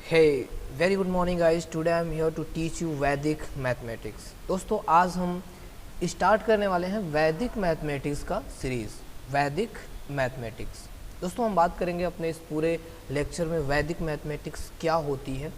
Hey, very good morning guys. Today I am here to teach you वैदिक mathematics. दोस्तों आज हम start करने वाले हैं वैदिक मैथमेटिक्स का सीरीज़ वैदिक मैथमेटिक्स। दोस्तों हम बात करेंगे अपने इस पूरे लेक्चर में वैदिक मैथमेटिक्स क्या होती है,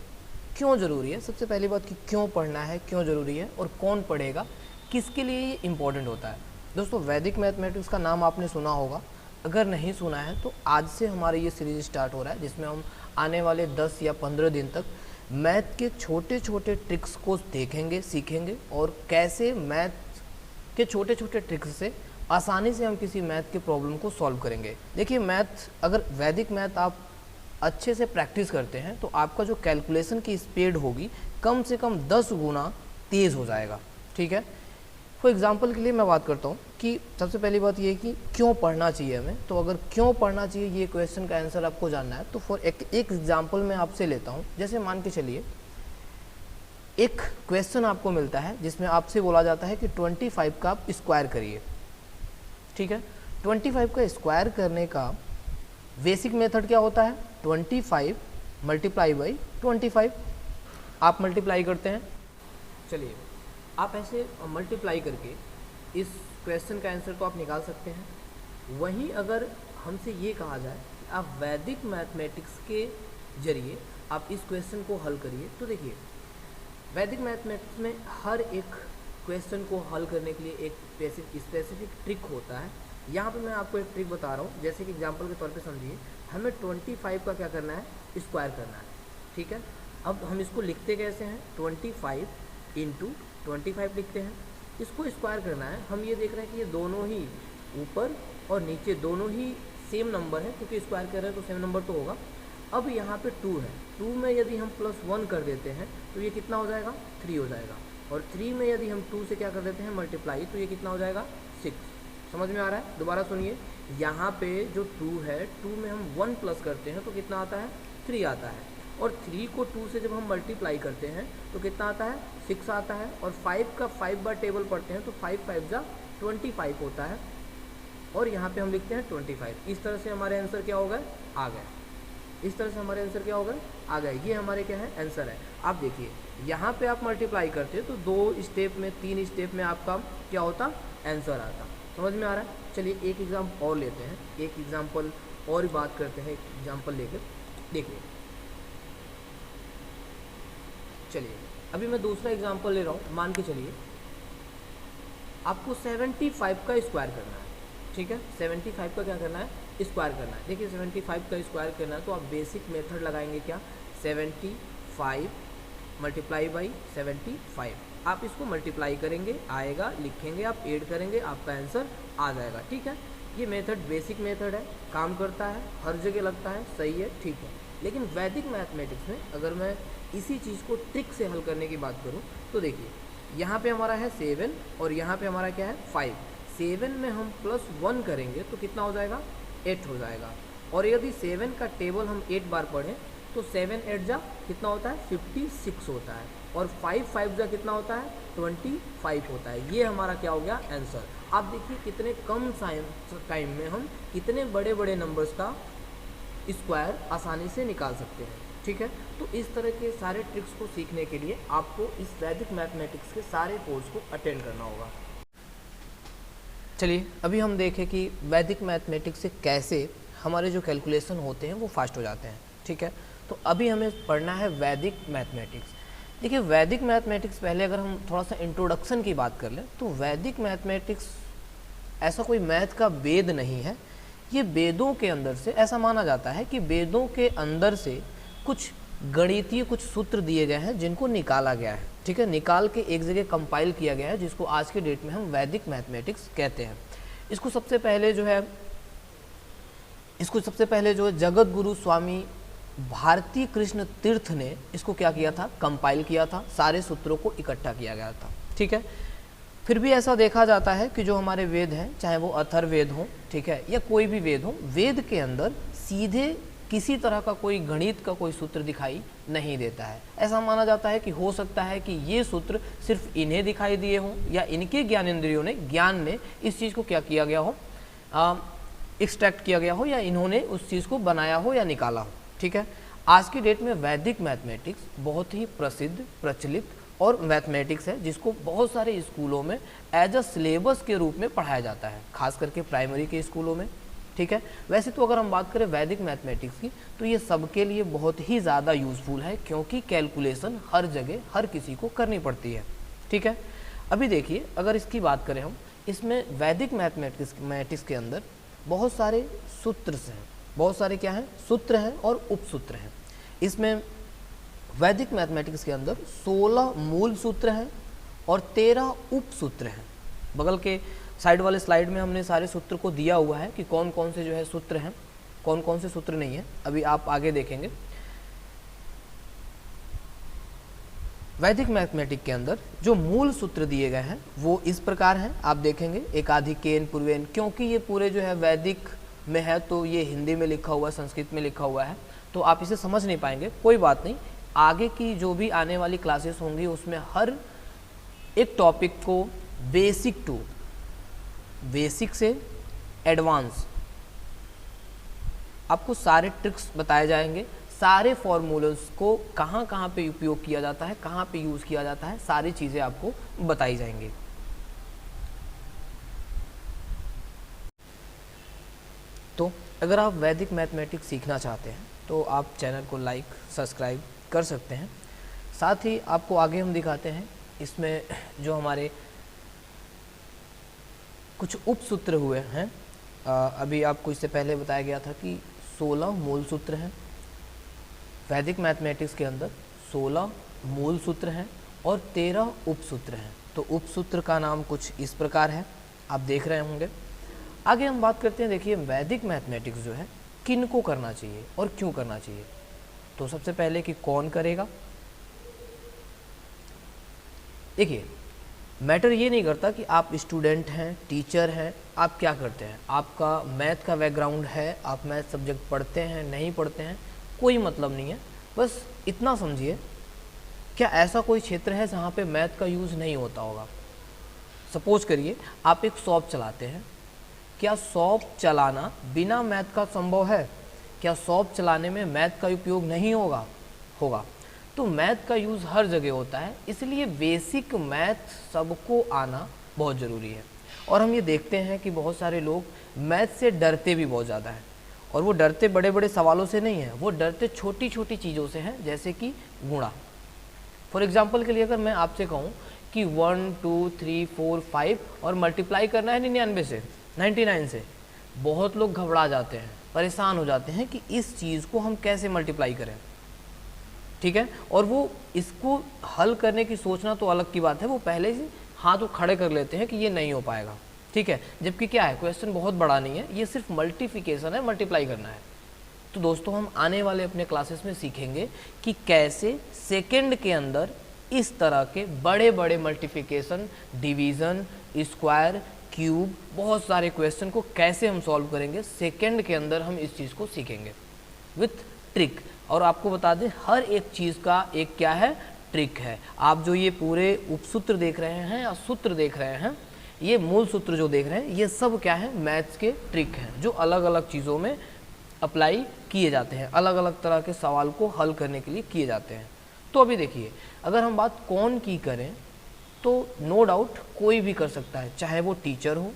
क्यों ज़रूरी है, सबसे पहली बात कि क्यों पढ़ना है, क्यों ज़रूरी है और कौन पढ़ेगा, किसके लिए ये इम्पोर्टेंट होता है। दोस्तों वैदिक मैथमेटिक्स का नाम आपने सुना होगा, अगर नहीं सुना है तो आज से हमारी ये सीरीज़ स्टार्ट हो रहा है जिसमें हम आने वाले 10 या 15 दिन तक मैथ के छोटे छोटे ट्रिक्स को देखेंगे, सीखेंगे और कैसे मैथ के छोटे छोटे ट्रिक्स से आसानी से हम किसी मैथ के प्रॉब्लम को सॉल्व करेंगे। देखिए मैथ, अगर वैदिक मैथ आप अच्छे से प्रैक्टिस करते हैं तो आपका जो कैलकुलेशन की स्पीड होगी कम से कम 10 गुना तेज़ हो जाएगा। ठीक है, फॉर एग्जांपल के लिए मैं बात करता हूँ कि सबसे पहली बात ये है कि क्यों पढ़ना चाहिए हमें। तो अगर क्यों पढ़ना चाहिए ये क्वेश्चन का आंसर आपको जानना है तो फॉर एक एग्जांपल मैं आपसे लेता हूँ। जैसे मान के चलिए एक क्वेश्चन आपको मिलता है जिसमें आपसे बोला जाता है कि 25 का आप स्क्वायर करिए। ठीक है, 25 का स्क्वायर करने का बेसिक मेथड क्या होता है? 25 मल्टीप्लाई बाई 25। आप मल्टीप्लाई करते हैं, चलिए आप ऐसे मल्टीप्लाई करके इस क्वेश्चन का आंसर को आप निकाल सकते हैं। वहीं अगर हमसे ये कहा जाए कि आप वैदिक मैथमेटिक्स के जरिए आप इस क्वेश्चन को हल करिए, तो देखिए वैदिक मैथमेटिक्स में हर एक क्वेश्चन को हल करने के लिए एक स्पेसिफिक ट्रिक होता है। यहाँ पे मैं आपको एक ट्रिक बता रहा हूँ, जैसे कि एग्जांपल के तौर पे समझिए हमें 25 का क्या करना है? स्क्वायर करना है। ठीक है, अब हम इसको लिखते कैसे हैं? 25 इंटू 25 लिखते हैं। इसको स्क्वायर करना है, हम ये देख रहे हैं कि ये दोनों ही ऊपर और नीचे दोनों ही सेम नंबर है, क्योंकि स्क्वायर कर रहे हैं तो सेम नंबर तो होगा। अब यहाँ पे 2 है, 2 में यदि हम +1 कर देते हैं तो ये कितना हो जाएगा? 3 हो जाएगा। और 3 में यदि हम 2 से क्या कर देते हैं? मल्टीप्लाई, तो ये कितना हो जाएगा? 6। समझ में आ रहा है? दोबारा सुनिए, यहाँ पे जो 2 है, 2 में हम 1 प्लस करते हैं तो कितना आता है? 3 आता है। और 3 को 2 से जब हम मल्टीप्लाई करते हैं तो कितना आता है? 6 आता है। और 5 का 5 बार टेबल पढ़ते हैं तो 5 5 जा 25 होता है। और यहाँ पे हम लिखते हैं 25। इस तरह से हमारे आंसर क्या हो गए? आ गए। इस तरह से हमारे आंसर क्या हो गए? आ गए। ये हमारे क्या है? आंसर है। आप देखिए यहाँ पे आप मल्टीप्लाई करते हैं तो 2 स्टेप में, 3 स्टेप में आपका क्या होता? आंसर आता। समझ में आ रहा है? चलिए एक एग्जाम्पल और लेते हैं, एक एग्जाम्पल और बात करते हैं, एक एग्जाम्पल लेकर देखिए। चलिए अभी मैं दूसरा एग्जांपल ले रहा हूँ। मान के चलिए आपको 75 का स्क्वायर करना है। ठीक है, 75 का क्या करना है? स्क्वायर करना है। देखिए 75 का स्क्वायर करना है तो आप बेसिक मेथड लगाएंगे क्या? 75 मल्टीप्लाई बाई 75। आप इसको मल्टीप्लाई करेंगे, आएगा, लिखेंगे, आप ऐड करेंगे, आपका आंसर आ जाएगा। ठीक है, ये मेथड बेसिक मेथड है, काम करता है, हर जगह लगता है, सही है, ठीक है। लेकिन वैदिक मैथमेटिक्स में अगर मैं इसी चीज़ को ट्रिक से हल करने की बात करूं तो देखिए यहाँ पे हमारा है 7 और यहाँ पे हमारा क्या है? 5। 7 में हम +1 करेंगे तो कितना हो जाएगा? 8 हो जाएगा। और यदि 7 का टेबल हम 8 बार पढ़ें तो 7 8 जा कितना होता है? 56 होता है। और 5 5 जा कितना होता है? 25 होता है। ये हमारा क्या हो गया? आंसर। आप देखिए कितने कम टाइम में हम कितने बड़े बड़े नंबर्स का स्क्वायर आसानी से निकाल सकते हैं। ठीक है, तो इस तरह के सारे ट्रिक्स को सीखने के लिए आपको इस वैदिक मैथमेटिक्स के सारे कोर्स को अटेंड करना होगा। चलिए अभी हम देखें कि वैदिक मैथमेटिक्स से कैसे हमारे जो कैलकुलेशन होते हैं वो फास्ट हो जाते हैं। ठीक है, तो अभी हमें पढ़ना है वैदिक मैथमेटिक्स। देखिए वैदिक मैथमेटिक्स, पहले अगर हम थोड़ा सा इंट्रोडक्शन की बात कर लें तो वैदिक मैथमेटिक्स ऐसा कोई मैथ का वेद नहीं है। ये वेदों के अंदर से, ऐसा माना जाता है कि वेदों के अंदर से कुछ गणितीय कुछ सूत्र दिए गए हैं जिनको निकाला गया है। ठीक है, निकाल के एक जगह कंपाइल किया गया है जिसको आज के डेट में हम वैदिक मैथमेटिक्स कहते हैं। इसको सबसे पहले जो है जगत गुरु स्वामी भारती कृष्ण तीर्थ ने इसको क्या किया था? कंपाइल किया था, सारे सूत्रों को इकट्ठा किया गया था। ठीक है, फिर भी ऐसा देखा जाता है कि जो हमारे वेद हैं, चाहे वो अथर्ववेद हो, ठीक है, या कोई भी वेद हो, वेद के अंदर सीधे किसी तरह का कोई गणित का कोई सूत्र दिखाई नहीं देता है। ऐसा माना जाता है कि हो सकता है कि ये सूत्र सिर्फ इन्हें दिखाई दिए हों या इनके ज्ञानेंद्रियों ने, ज्ञान ने इस चीज़ को क्या किया गया हो, एक्सट्रैक्ट किया गया हो, या इन्होंने उस चीज़ को बनाया हो या निकाला हो। ठीक है, आज की डेट में वैदिक मैथमेटिक्स बहुत ही प्रसिद्ध, प्रचलित और मैथमेटिक्स है जिसको बहुत सारे स्कूलों में एज अ सिलेबस के रूप में पढ़ाया जाता है, खास करके प्राइमरी के स्कूलों में। ठीक है, वैसे तो अगर हम बात करें वैदिक मैथमेटिक्स की तो ये सबके लिए बहुत ही ज़्यादा यूज़फुल है, क्योंकि कैलकुलेशन हर जगह हर किसी को करनी पड़ती है। ठीक है, अभी देखिए अगर इसकी बात करें हम, इसमें वैदिक मैथमेटिक्स के अंदर बहुत सारे सूत्र हैं, बहुत सारे क्या हैं, सूत्र हैं और उपसूत्र हैं। इसमें वैदिक मैथमेटिक्स के अंदर 16 मूल सूत्र हैं और 13 उपसूत्र हैं। बगल के साइड वाले स्लाइड में हमने सारे सूत्र को दिया हुआ है कि कौन कौन से जो है सूत्र हैं, कौन कौन से सूत्र नहीं है, अभी आप आगे देखेंगे। वैदिक मैथमेटिक्स के अंदर जो मूल सूत्र दिए गए हैं वो इस प्रकार हैं, आप देखेंगे एकाधिकेन पूर्वेन, क्योंकि ये पूरे जो है वैदिक में है तो ये हिंदी में लिखा हुआ है, संस्कृत में लिखा हुआ है, तो आप इसे समझ नहीं पाएंगे, कोई बात नहीं। आगे की जो भी आने वाली क्लासेस होंगी उसमें हर एक टॉपिक को बेसिक से एडवांस आपको सारे ट्रिक्स बताए जाएंगे, सारे फॉर्मूलास को कहाँ कहाँ पे उपयोग किया जाता है, कहाँ पे यूज़ किया जाता है, सारी चीज़ें आपको बताई जाएंगी। तो अगर आप वैदिक मैथमेटिक्स सीखना चाहते हैं तो आप चैनल को लाइक सब्सक्राइब कर सकते हैं। साथ ही आपको आगे हम दिखाते हैं इसमें जो हमारे कुछ उपसूत्र हुए हैं। अभी आपको इससे पहले बताया गया था कि 16 मूल सूत्र हैं। वैदिक मैथमेटिक्स के अंदर 16 मूल सूत्र हैं और 13 उपसूत्र हैं। तो उपसूत्र का नाम कुछ इस प्रकार है, आप देख रहे होंगे। आगे हम बात करते हैं, देखिए वैदिक मैथमेटिक्स जो है किन को करना चाहिए और क्यों करना चाहिए। तो सबसे पहले कि कौन करेगा। देखिए मैटर ये नहीं करता कि आप स्टूडेंट हैं, टीचर हैं, आप क्या करते हैं, आपका मैथ का बैकग्राउंड है, आप मैथ सब्जेक्ट पढ़ते हैं नहीं पढ़ते हैं, कोई मतलब नहीं है। बस इतना समझिए, क्या ऐसा कोई क्षेत्र है जहाँ पे मैथ का यूज़ नहीं होता होगा। सपोज करिए आप एक शॉप चलाते हैं, क्या शॉप चलाना बिना मैथ का संभव है? क्या शॉप चलाने में मैथ का उपयोग नहीं होगा। तो मैथ का यूज़ हर जगह होता है, इसलिए बेसिक मैथ सबको आना बहुत ज़रूरी है। और हम ये देखते हैं कि बहुत सारे लोग मैथ से डरते भी बहुत ज़्यादा हैं, और वो डरते बड़े बड़े सवालों से नहीं है, वो डरते छोटी छोटी चीज़ों से हैं, जैसे कि गुणा। फॉर एग्जाम्पल के लिए अगर मैं आपसे कहूँ कि 1 2 3 4 5 और मल्टीप्लाई करना है 99 से, 99 से, बहुत लोग घबरा जाते हैं, परेशान हो जाते हैं कि इस चीज़ को हम कैसे मल्टीप्लाई करें। ठीक है, और वो इसको हल करने की सोचना तो अलग की बात है, वो पहले से हाथ खड़े कर लेते हैं कि ये नहीं हो पाएगा। ठीक है, जबकि क्या है, क्वेश्चन बहुत बड़ा नहीं है, ये सिर्फ मल्टीप्लिकेशन है, मल्टीप्लाई करना है। तो दोस्तों हम आने वाले अपने क्लासेस में सीखेंगे कि कैसे सेकंड के अंदर इस तरह के बड़े बड़े मल्टीप्लिकेशन, डिवीज़न, स्क्वायर, क्यूब, बहुत सारे क्वेश्चन को कैसे हम सॉल्व करेंगे। सेकंड के अंदर हम इस चीज़ को सीखेंगे विथ ट्रिक। और आपको बता दें, हर एक चीज़ का एक क्या है, ट्रिक है। आप जो ये पूरे उपसूत्र देख रहे हैं या सूत्र देख रहे हैं, ये मूल सूत्र जो देख रहे हैं, ये सब क्या है, मैथ्स के ट्रिक हैं जो अलग अलग चीज़ों में अप्लाई किए जाते हैं, अलग अलग तरह के सवाल को हल करने के लिए किए जाते हैं। तो अभी देखिए, अगर हम बात कौन की करें तो नो डाउट कोई भी कर सकता है, चाहे वो टीचर हो,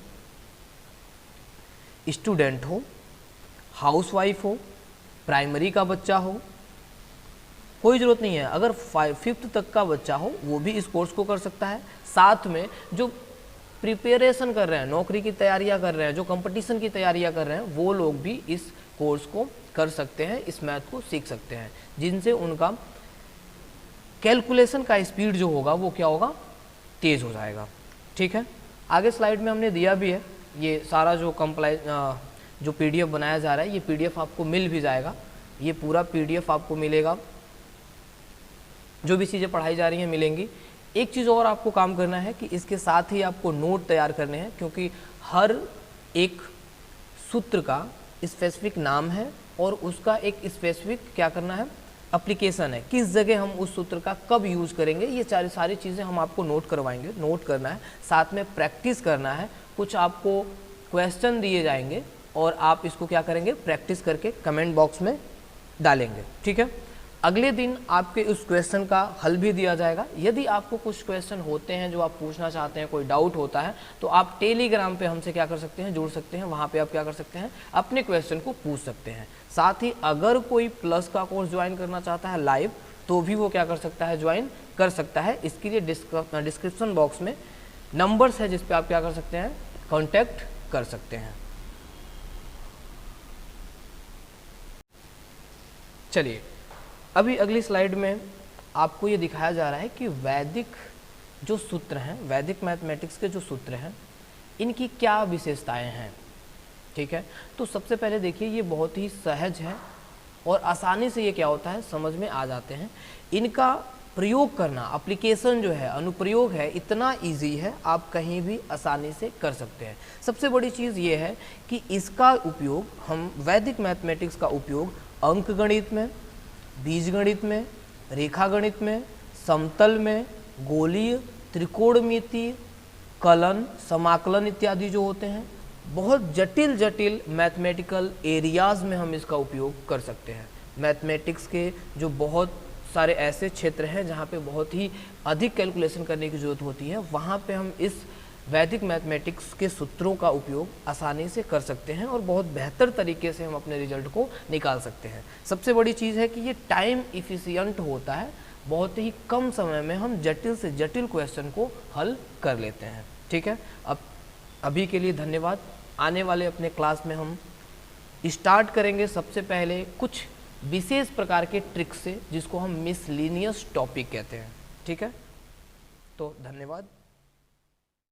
स्टूडेंट हो, हाउसवाइफ हो, प्राइमरी का बच्चा हो, कोई ज़रूरत नहीं है। अगर 5th तक का बच्चा हो वो भी इस कोर्स को कर सकता है। साथ में जो प्रिपरेशन कर रहे हैं, नौकरी की तैयारियां कर रहे हैं, जो कंपटीशन की तैयारियां कर रहे हैं, वो लोग भी इस कोर्स को कर सकते हैं, इस मैथ को सीख सकते हैं, जिनसे उनका कैलकुलेशन का स्पीड जो होगा वो क्या होगा, तेज़ हो जाएगा। ठीक है, आगे स्लाइड में हमने दिया भी है ये सारा जो जो PDF बनाया जा रहा है, ये PDF आपको मिल भी जाएगा, ये पूरा PDF आपको मिलेगा, जो भी चीज़ें पढ़ाई जा रही हैं मिलेंगी। एक चीज़ और आपको काम करना है कि इसके साथ ही आपको नोट तैयार करने हैं, क्योंकि हर एक सूत्र का स्पेसिफिक नाम है और उसका एक स्पेसिफिक क्या करना है, एप्लीकेशन है, किस जगह हम उस सूत्र का कब यूज़ करेंगे, ये सारी चीज़ें हम आपको नोट करवाएंगे। नोट करना है, साथ में प्रैक्टिस करना है। कुछ आपको क्वेश्चन दिए जाएंगे और आप इसको क्या करेंगे, प्रैक्टिस करके कमेंट बॉक्स में डालेंगे, ठीक है। अगले दिन आपके उस क्वेश्चन का हल भी दिया जाएगा। यदि आपको कुछ क्वेश्चन होते हैं जो आप पूछना चाहते हैं, कोई डाउट होता है, तो आप टेलीग्राम पे हमसे क्या कर सकते हैं, जुड़ सकते हैं। वहाँ पे आप क्या कर सकते हैं, अपने क्वेश्चन को पूछ सकते हैं। साथ ही अगर कोई प्लस का कोर्स ज्वाइन करना चाहता है लाइव, तो भी वो क्या कर सकता है, ज्वाइन कर सकता है। इसके लिए डिस्क्रिप्शन बॉक्स में नंबर्स है जिस पे आप क्या कर सकते हैं, कांटेक्ट कर सकते हैं। चलिए अभी अगली स्लाइड में आपको ये दिखाया जा रहा है कि वैदिक जो सूत्र हैं, वैदिक मैथमेटिक्स के जो सूत्र हैं, इनकी क्या विशेषताएं हैं, ठीक है। तो सबसे पहले देखिए, ये बहुत ही सहज है और आसानी से ये क्या होता है, समझ में आ जाते हैं। इनका प्रयोग करना, एप्लीकेशन जो है, अनुप्रयोग है, इतना इजी है, आप कहीं भी आसानी से कर सकते हैं। सबसे बड़ी चीज़ ये है कि इसका उपयोग हम वैदिक मैथमेटिक्स का उपयोग अंक गणित में, बीजगणित में, रेखा गणित में, समतल में, गोलीय, त्रिकोणमिति, कलन, समाकलन इत्यादि जो होते हैं, बहुत जटिल जटिल मैथमेटिकल एरियाज़ में हम इसका उपयोग कर सकते हैं। मैथमेटिक्स के जो बहुत सारे ऐसे क्षेत्र हैं जहाँ पे बहुत ही अधिक कैलकुलेशन करने की ज़रूरत होती है, वहाँ पे हम इस वैदिक मैथमेटिक्स के सूत्रों का उपयोग आसानी से कर सकते हैं और बहुत बेहतर तरीके से हम अपने रिजल्ट को निकाल सकते हैं। सबसे बड़ी चीज़ है कि ये टाइम इफ़िशियंट होता है, बहुत ही कम समय में हम जटिल से जटिल क्वेश्चन को हल कर लेते हैं, ठीक है। अब अभी के लिए धन्यवाद। आने वाले अपने क्लास में हम स्टार्ट करेंगे सबसे पहले कुछ विशेष प्रकार के ट्रिक्स से, जिसको हम मिसलिनियस टॉपिक कहते हैं, ठीक है। तो धन्यवाद।